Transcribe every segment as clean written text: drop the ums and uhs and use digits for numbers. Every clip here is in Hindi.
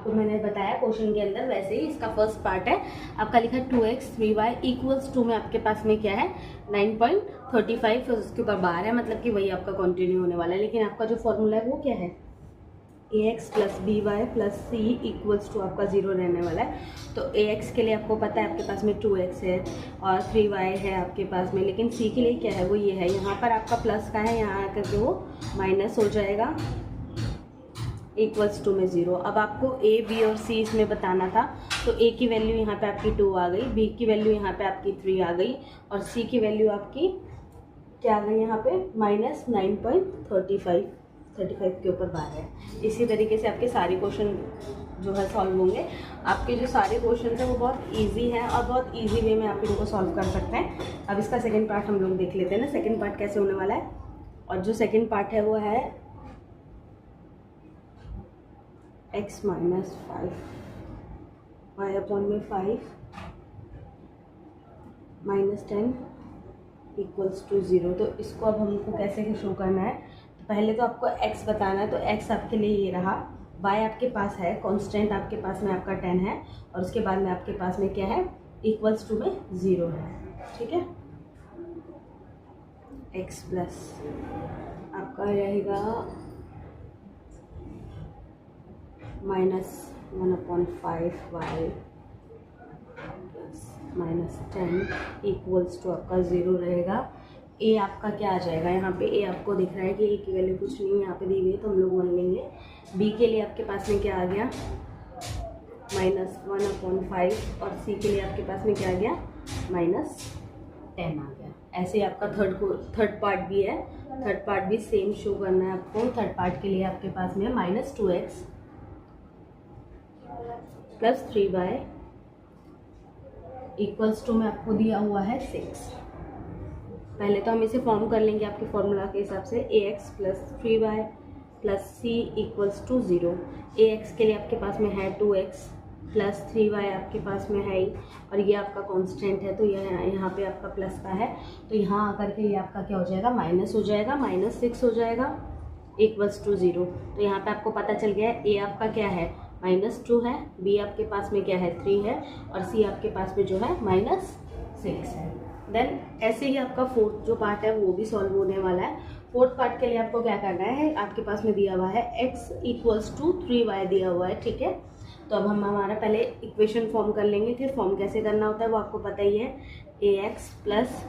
तो मैंने बताया क्वेश्चन के अंदर, वैसे ही इसका फर्स्ट पार्ट है आपका लिखा 2x 3y इक्वल्स टू में आपके पास में क्या है 9.35, फिर उसके ऊपर बार है, मतलब कि वही आपका कंटिन्यू होने वाला है। लेकिन आपका जो फॉर्मूला है वो क्या है, ax plus B Y plus C equals to आपका 0 रहने वाला है। तो ax के लिए आपको पता है आपके पास में 2x है और 3y है आपके पास में, लेकिन c के लिए क्या है वो ये है। यहाँ पर आपका प्लस का है, यहाँ आकर के वो माइनस हो जाएगा इक्वल्स टू में 0। अब आपको a b और c इसमें बताना था, तो a की वैल्यू यहाँ पे आपकी 2 आ गई, b की वैल्यू यहाँ पे आपकी 3 आ गई और c की वैल्यू आपकी क्या आ गई यहाँ पे माइनस 9.35 के ऊपर बार है। इसी तरीके से आपके सारे क्वेश्चन जो है सॉल्व होंगे। आपके जो सारे क्वेश्चन हैं वो बहुत इजी हैं और बहुत इजी वे में आप इनको सॉल्व कर सकते हैं। अब इसका सेकंड पार्ट हम लोग देख लेते हैं ना, सेकंड पार्ट कैसे होने वाला है। और जो सेकंड पार्ट है वो है x माइनस 5 y अपॉन में 5 माइनस 10 इक्वल्स टू 0। तो इसको अब हमको कैसे शो करना है, तो पहले तो आपको x बताना है। तो x आपके लिए ये रहा, y आपके पास है कांस्टेंट, आपके पास में आपका 10 है और उसके बाद में आपके पास में क्या है इक्वल्स टू में 0 है, ठीक है। x प्लस आपका रहेगा minus 1/5 y plus minus 10 equals to आपका 0 रहेगा। a आपका क्या आ जाएगा, यहाँ पे a आपको दिख रहा है कि a की वैल्यू कुछ नहीं है यहाँ पे दी हुई है, तो हम लोग 1 लेंगे। b के लिए आपके पास में क्या आ गया माइनस 1/5 और c के लिए आपके पास में क्या आ गया माइनस 10 आ गया। ऐसे ही आपका थर्ड पार्ट भी है, थर्ड पार्ट भी सेम शो करना है आपको। थर्ड पार्ट के लिए आपके पास में minus 2x plus 3y equals to में आपको दिया हुआ है 6। पहले तो हम इसे फॉर्म कर लेंगे आपके फॉर्मूला के हिसाब से, ax plus 3y plus c equals to 0। ax के लिए आपके पास में है 2x प्लस 3y आपके पास में है ही, और ये आपका कांस्टेंट है तो यहाँ पे आपका प्लस का है, तो यहाँ आकर के ये आपका क्या हो जाएगा माइनस हो जाएगा, माइनस 6 हो जाएगा इक्वल्स टू 0। तो यहाँ पे आपको पता चल गया a आपका क्या है -2 है, b आपके पास में क्या है 3 है और c आपके पास में जो है -6 है। देन ऐसे ही आपका फोर्थ जो पार्ट है वो भी सॉल्व होने वाला है। फोर्थ पार्ट के लिए आपको क्या करना है, आपके पास में दिया हुआ है x इक्वल्स टू 3y दिया हुआ है, ठीक है। तो अब हम हमारा पहले इक्वेशन फॉर्म कर लेंगे, फिर फॉर्म कैसे करना होता है वो आपको पता ही है। ax plus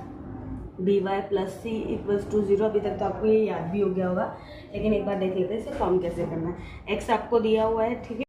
B Y plus C equals to 0। अभी तक तो आपको ये याद भी हो गया होगा, लेकिन एक बार देख लेते हैं इसे फॉर्म कैसे करना है। x आपको दिया हुआ है, ठीक है।